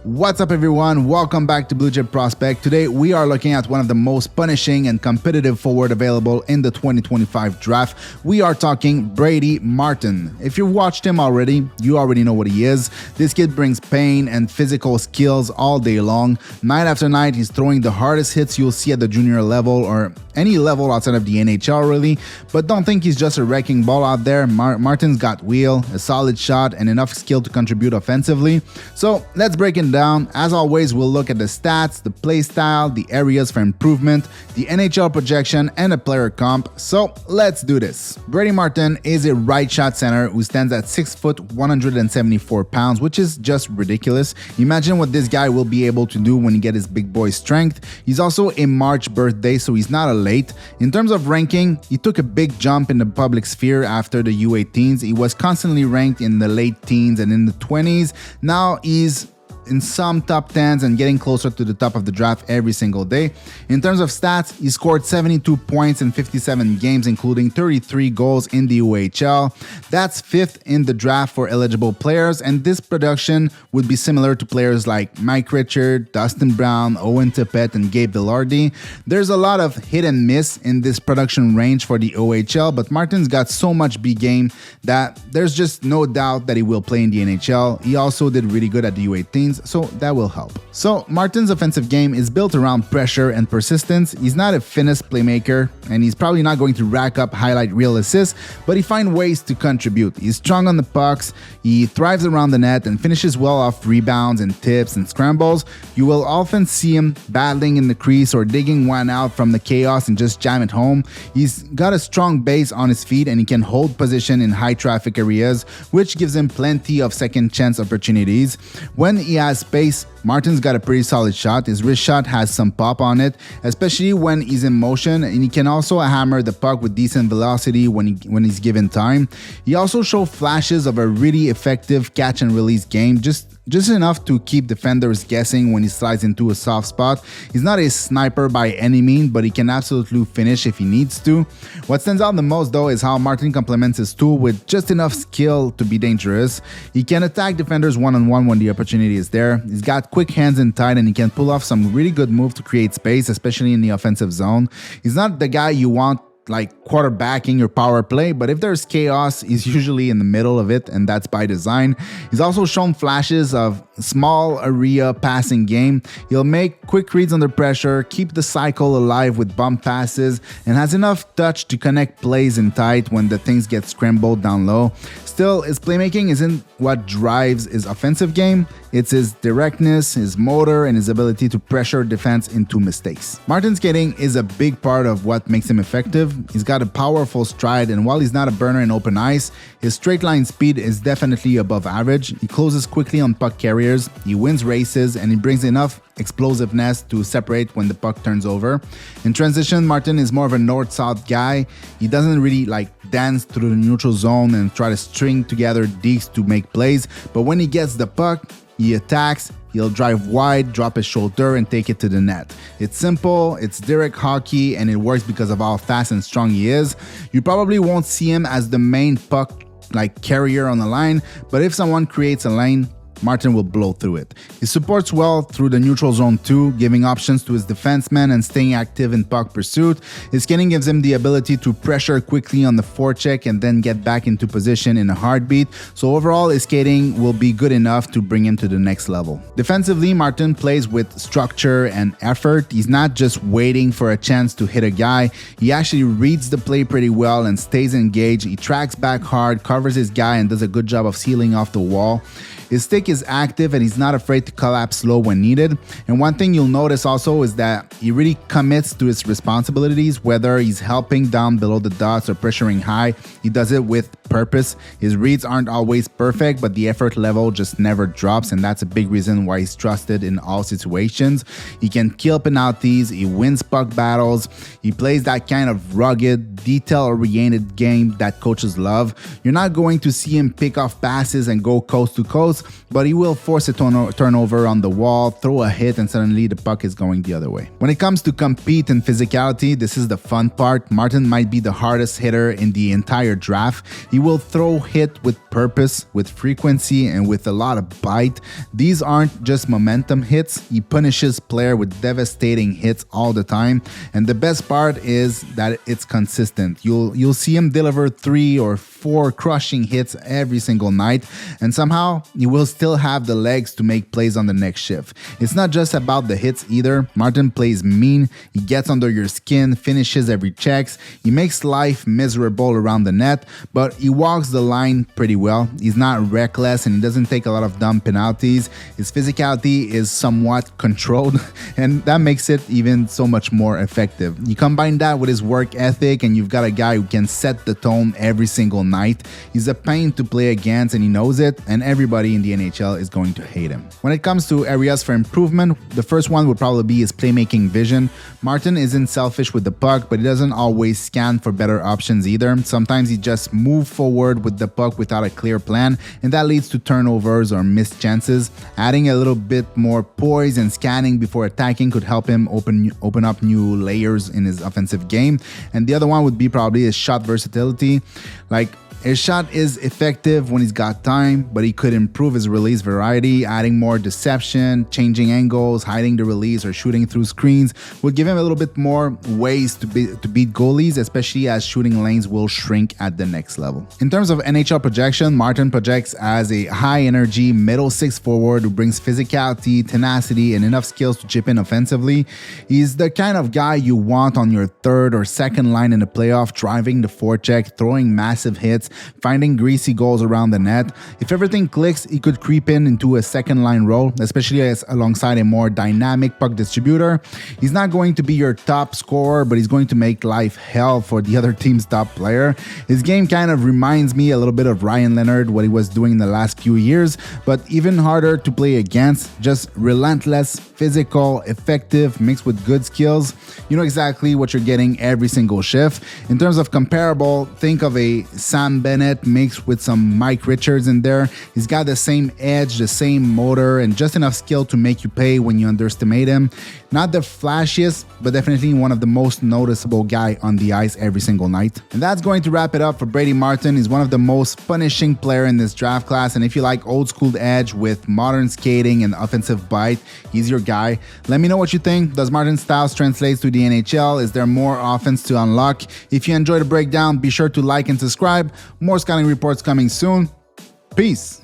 What's up, everyone? Welcome back to Blue Chip Prospect. Today, we are looking at one of the most punishing and competitive forward available in the 2025 draft. We are talking Brady Martin. If you've watched him already, you already know what he is. This kid brings pain and physical skills all day long. Night after night, he's throwing the hardest hits you'll see at the junior level or any level outside of the NHL, really. But don't think he's just a wrecking ball out there. Martin's got wheel, a solid shot, and enough skill to contribute offensively. So let's break it down. As always, we'll look at the stats, the play style, the areas for improvement, the NHL projection, and a player comp. So let's do this. Brady Martin is a right shot center who stands at 6 foot 174 pounds, which is just ridiculous. Imagine what this guy will be able to do when he gets his big boy strength. He's also a March birthday, so he's not a late. In terms of ranking, he took a big jump in the public sphere after the U18s. He was constantly ranked in the late teens and in the 20s. Now he's in some top 10s and getting closer to the top of the draft every single day. In terms of stats, he scored 72 points in 57 games, including 33 goals in the UHL. That's 5th in the draft for eligible players, and this production would be similar to players like Mike Richard, Dustin Brown, Owen Tippett, and Gabe Vilardi. There's a lot of hit and miss in this production range for the OHL, but Martin's got so much B game that there's just no doubt that he will play in the NHL. He also did really good at the U18s, so that will help. So Martin's offensive game is built around pressure and persistence. He's not a finesse playmaker, and he's probably not going to rack up highlight reel assists, but he finds ways to contribute. He's strong on the pucks, he thrives around the net, and finishes well off rebounds and tips and scrambles. You will often see him battling in the crease or digging one out from the chaos and just jam it home. He's got a strong base on his feet, and he can hold position in high traffic areas, which gives him plenty of second chance opportunities. When he has space, Martin's got a pretty solid shot. His wrist shot has some pop on it, especially when he's in motion, and he can also hammer the puck with decent velocity when he's given time. He also shows flashes of a really effective catch and release game, just enough to keep defenders guessing when he slides into a soft spot. He's not a sniper by any means, but he can absolutely finish if he needs to. What stands out the most, though, is how Martin complements his tool with just enough skill to be dangerous. He can attack defenders one-on-one when the opportunity is there. He's got quick hands and tight, and he can pull off some really good moves to create space, especially in the offensive zone. He's not the guy you want like quarterbacking your power play, but if there's chaos, he's usually in the middle of it, and that's by design. He's also shown flashes of small area passing game. He'll make quick reads under pressure, keep the cycle alive with bump passes, and has enough touch to connect plays in tight when the things get scrambled down low. Still, his playmaking isn't what drives his offensive game. It's his directness, his motor, and his ability to pressure defense into mistakes. Martin's skating is a big part of what makes him effective. He's got a powerful stride, and while he's not a burner in open ice, his straight line speed is definitely above average. He closes quickly on puck carriers, he wins races, and he brings enough explosiveness to separate when the puck turns over. In transition, Martin is more of a north-south guy. He doesn't really dance through the neutral zone and try to string together dekes to make plays, but when he gets the puck, he attacks. He'll drive wide, drop his shoulder, and take it to the net. It's simple, it's direct hockey, and it works because of how fast and strong he is. You probably won't see him as the main puck carrier on the line, but if someone creates a lane, Martin will blow through it. He supports well through the neutral zone too, giving options to his defensemen and staying active in puck pursuit. His skating gives him the ability to pressure quickly on the forecheck and then get back into position in a heartbeat. So overall, his skating will be good enough to bring him to the next level. Defensively, Martin plays with structure and effort. He's not just waiting for a chance to hit a guy. He actually reads the play pretty well and stays engaged. He tracks back hard, covers his guy, and does a good job of sealing off the wall. His stick is active, and he's not afraid to collapse low when needed. And one thing you'll notice also is that he really commits to his responsibilities, whether he's helping down below the dots or pressuring high. He does it with purpose. His reads aren't always perfect, but the effort level just never drops, and that's a big reason why he's trusted in all situations. He can kill penalties, he wins puck battles, he plays that kind of rugged, detail-oriented game that coaches love. You're not going to see him pick off passes and go coast to coast, skills, but he will force a turnover on the wall, throw a hit, and suddenly the puck is going the other way. When it comes to compete and physicality, this is the fun part. Martin might be the hardest hitter in the entire draft. He will throw hit with purpose, with frequency, and with a lot of bite. These aren't just momentum hits. He punishes player with devastating hits all the time. And the best part is that it's consistent. You'll see him deliver 3 or 4 crushing hits every single night, and somehow you will still have the legs to make plays on the next shift. It's not just about the hits either. Martin plays mean. He gets under your skin, finishes every checks. He makes life miserable around the net, but he walks the line pretty well. He's not reckless and he doesn't take a lot of dumb penalties. His physicality is somewhat controlled, and that makes it even so much more effective. You combine that with his work ethic and you've got a guy who can set the tone every single night. He's a pain to play against and he knows it, and everybody in the NHL is going to hate him. When it comes to areas for improvement, the first one would probably be his playmaking vision. Martin isn't selfish with the puck, but he doesn't always scan for better options either. Sometimes he just moves forward with the puck without a clear plan, and that leads to turnovers or missed chances. Adding a little bit more poise and scanning before attacking could help him open up new layers in his offensive game. And the other one would be probably his shot versatility. Like, his shot is effective when he's got time, but he could improve his release variety. Adding more deception, changing angles, hiding the release, or shooting through screens would give him a little bit more ways to beat goalies, especially as shooting lanes will shrink at the next level. In terms of NHL projection, Martin projects as a high-energy middle six forward who brings physicality, tenacity, and enough skills to chip in offensively. He's the kind of guy you want on your third or second line in the playoff, driving the forecheck, throwing massive hits, finding greasy goals around the net. If everything clicks, he could creep into a second line role, especially alongside a more dynamic puck distributor. He's not going to be your top scorer, but he's going to make life hell for the other team's top player. His game kind of reminds me a little bit of Ryan Leonard, what he was doing in the last few years, but even harder to play against. Just relentless, physical, effective, mixed with good skills. You know exactly what you're getting every single shift. In terms of comparable, think of a Sam Bennett mixed with some Mike Richards in there. He's got the same edge, the same motor, and just enough skill to make you pay when you underestimate him. Not the flashiest, but definitely one of the most noticeable guy on the ice every single night. And that's going to wrap it up for Brady Martin. He's one of the most punishing player in this draft class, and if you like old school edge with modern skating and offensive bite, he's your guy. Let me know what you think. Does Martin's styles translate to the NHL? Is there more offense to unlock? If you enjoyed the breakdown, be sure to like and subscribe. More scouting reports coming soon. Peace.